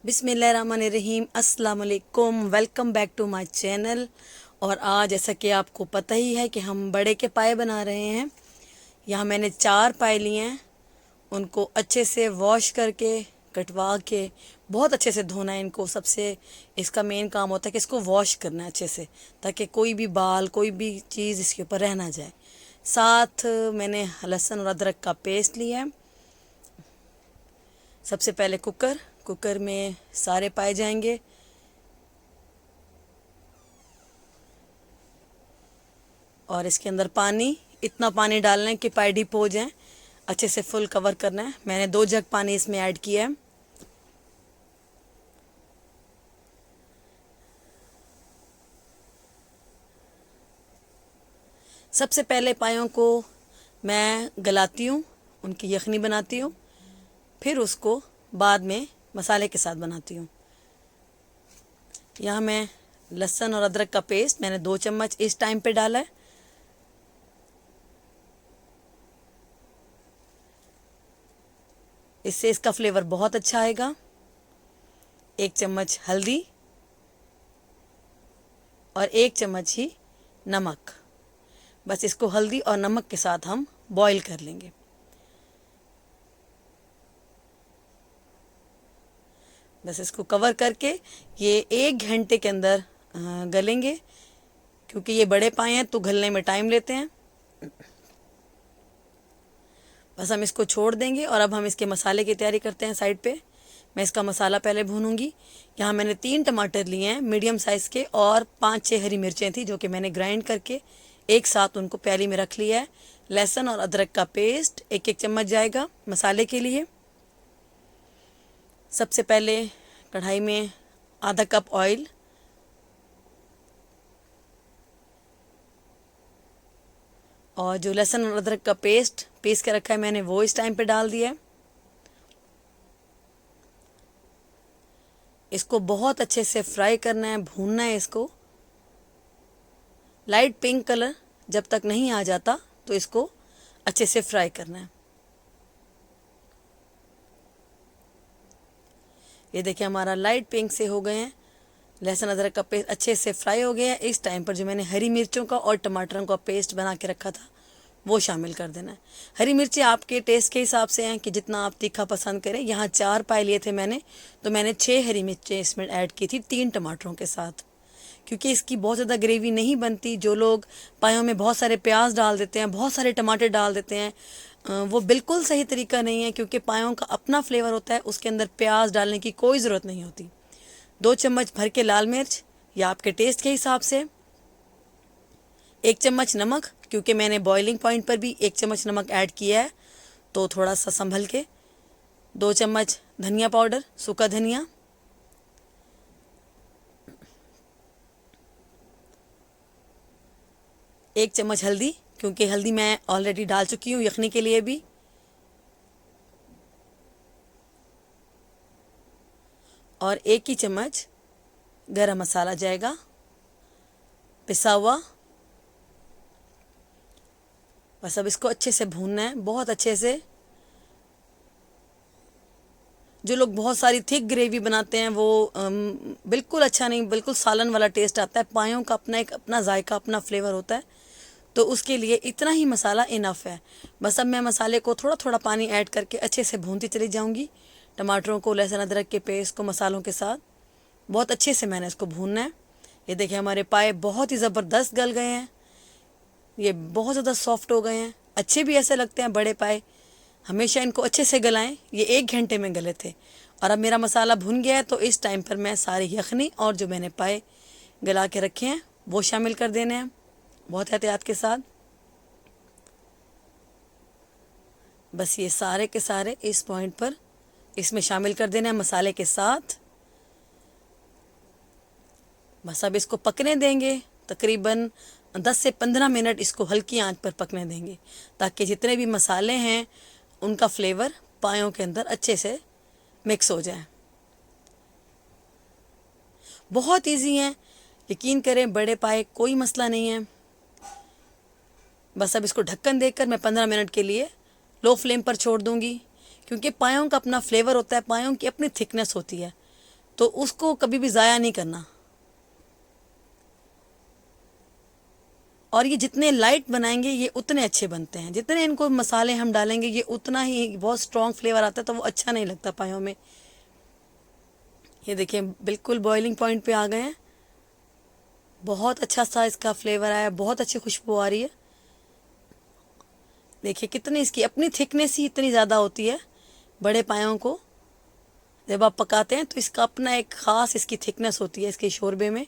बिस्मिल्लाहिर्रहमानिर्रहीम, अस्सलाम वालेकुम। Welcome back to my channel. और आज जैसा कि आपको पता ही है कि हम बड़े के पाए बना रहे हैं। यहाँ मैंने 4 पाए लिए हैं। उनको अच्छे से वॉश करके कटवा के बहुत अच्छे से धोना है इनको। सबसे इसका मेन काम होता है कि इसको वॉश करना है अच्छे से, ताकि कोई भी बाल कोई भी चीज़ इसके ऊपर रह ना जाए। साथ मैंने लहसुन और अदरक का पेस्ट लिया है। सबसे पहले कुकर में सारे पाए जाएंगे। और इसके अंदर पानी, इतना पानी डालना है कि पाए डिप हो जाएं। अच्छे से फुल कवर करना है। मैंने 2 जग पानी इसमें ऐड किया है। सबसे पहले पायों को मैं गलाती हूँ, उनकी यखनी बनाती हूँ, फिर उसको बाद में मसाले के साथ बनाती हूँ। यहाँ मैं लहसुन और अदरक का पेस्ट मैंने 2 चम्मच इस टाइम पे डाला है। इससे इसका फ्लेवर बहुत अच्छा आएगा। 1 चम्मच हल्दी और 1 चम्मच ही नमक। बस इसको हल्दी और नमक के साथ हम बॉईल कर लेंगे। बस इसको कवर करके ये 1 घंटे के अंदर गलेंगे, क्योंकि ये बड़े पाए हैं तो गलने में टाइम लेते हैं। बस हम इसको छोड़ देंगे और अब हम इसके मसाले की तैयारी करते हैं। साइड पे मैं इसका मसाला पहले भूनूंगी। यहाँ मैंने 3 टमाटर लिए हैं मीडियम साइज़ के, और 5-6 हरी मिर्चें थी जो कि मैंने ग्राइंड करके एक साथ उनको प्याली में रख लिया है। लहसुन और अदरक का पेस्ट 1-1 चम्मच जाएगा मसाले के लिए। सबसे पहले कढ़ाई में आधा कप ऑयल, और जो लहसुन और अदरक का पेस्ट पीस के रखा है मैंने वो इस टाइम पे डाल दिया है। इसको बहुत अच्छे से फ्राई करना है, भूनना है इसको। लाइट पिंक कलर जब तक नहीं आ जाता तो इसको अच्छे से फ्राई करना है। ये देखिए हमारा लाइट पिंक से हो गए हैं। लहसुन अदरक का पेस्ट अच्छे से फ्राई हो गया है। इस टाइम पर जो मैंने हरी मिर्चों का और टमाटरों का पेस्ट बना के रखा था वो शामिल कर देना है। हरी मिर्ची आपके टेस्ट के हिसाब से हैं कि जितना आप तीखा पसंद करें। यहाँ 4 पाए लिए थे मैंने, तो मैंने 6 हरी मिर्चें इसमें ऐड की थी 3 टमाटरों के साथ, क्योंकि इसकी बहुत ज़्यादा ग्रेवी नहीं बनती। जो लोग पायों में बहुत सारे प्याज डाल देते हैं, बहुत सारे टमाटर डाल देते हैं, वो बिल्कुल सही तरीका नहीं है, क्योंकि पायों का अपना फ्लेवर होता है। उसके अंदर प्याज डालने की कोई ज़रूरत नहीं होती। 2 चम्मच भर के लाल मिर्च या आपके टेस्ट के हिसाब से। 1 चम्मच नमक, क्योंकि मैंने बॉइलिंग पॉइंट पर भी 1 चम्मच नमक ऐड किया है, तो थोड़ा सा संभल के। 2 चम्मच धनिया पाउडर, सूखा धनिया। 1 चम्मच हल्दी, क्योंकि हल्दी मैं ऑलरेडी डाल चुकी हूँ यखनी के लिए भी। और 1 ही चम्मच गरम मसाला जाएगा पिसा हुआ। बस अब इसको अच्छे से भूनना है, बहुत अच्छे से। जो लोग बहुत सारी थिक ग्रेवी बनाते हैं वो बिल्कुल अच्छा नहीं, बिल्कुल सालन वाला टेस्ट आता है। पायों का अपना एक अपना जायका, अपना फ्लेवर होता है, तो उसके लिए इतना ही मसाला इनफ है। बस अब मैं मसाले को थोड़ा थोड़ा पानी ऐड करके अच्छे से भूनती चली जाऊंगी। टमाटरों को, लहसुन अदरक के पेस्ट को मसालों के साथ बहुत अच्छे से मैंने इसको भूनना है। ये देखिए हमारे पाए बहुत ही ज़बरदस्त गल गए हैं। ये बहुत ज़्यादा सॉफ्ट हो गए हैं, अच्छे भी ऐसे लगते हैं बड़े पाए। हमेशा इनको अच्छे से गलाएं। ये 1 घंटे में गले थे। और अब मेरा मसाला भुन गया है, तो इस टाइम पर मैं सारी यखनी और जो मैंने पाए गला के रखे हैं वो शामिल कर देने हैं, बहुत एहतियात के साथ। बस ये सारे के सारे इस पॉइंट पर इसमें शामिल कर देना है मसाले के साथ। बस अब इसको पकने देंगे। तकरीबन 10 से 15 मिनट इसको हल्की आंच पर पकने देंगे, ताकि जितने भी मसाले हैं उनका फ्लेवर पायों के अंदर अच्छे से मिक्स हो जाए। बहुत इजी है, यकीन करें, बड़े पाए कोई मसला नहीं है। बस अब इसको ढक्कन देकर मैं 15 मिनट के लिए लो फ्लेम पर छोड़ दूंगी, क्योंकि पायों का अपना फ्लेवर होता है, पायों की अपनी थिकनेस होती है। तो उसको कभी भी ज़ाया नहीं करना। और ये जितने लाइट बनाएंगे ये उतने अच्छे बनते हैं, जितने इनको मसाले हम डालेंगे ये उतना ही बहुत स्ट्रॉन्ग फ्लेवर आता है, तो वो अच्छा नहीं लगता पायों में। ये देखिए बिल्कुल बॉइलिंग पॉइंट पे आ गए हैं, बहुत अच्छा सा इसका फ्लेवर आया, बहुत अच्छी खुशबू आ रही है। देखिए कितनी इसकी अपनी थिकनेस ही इतनी ज़्यादा होती है। बड़े पायों को जब आप पकाते हैं तो इसका अपना एक ख़ास इसकी थिकनेस होती है इसके शोरबे में।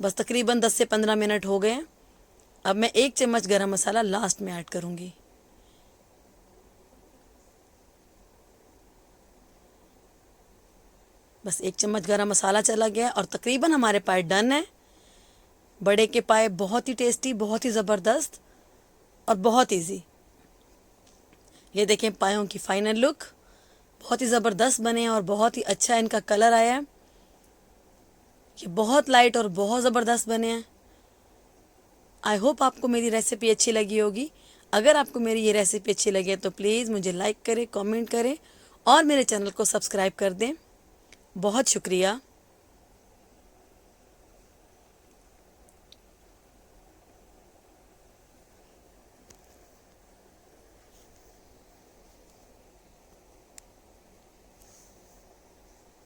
बस तकरीबन 10 से 15 मिनट हो गए हैं। अब मैं 1 चम्मच गरम मसाला लास्ट में ऐड करूँगी। बस 1 चम्मच गरम मसाला चला गया और तकरीबन हमारे पाए डन है। बड़े के पाए बहुत ही टेस्टी, बहुत ही ज़बरदस्त और बहुत इजी। ये देखें पायों की फाइनल लुक, बहुत ही ज़बरदस्त बने हैं और बहुत ही अच्छा इनका कलर आया है। ये बहुत लाइट और बहुत ज़बरदस्त बने हैं। आई होप आपको मेरी रेसिपी अच्छी लगी होगी। अगर आपको मेरी ये रेसिपी अच्छी लगे तो प्लीज़ मुझे लाइक करें, कमेंट करें और मेरे चैनल को सब्सक्राइब कर दें। बहुत शुक्रिया।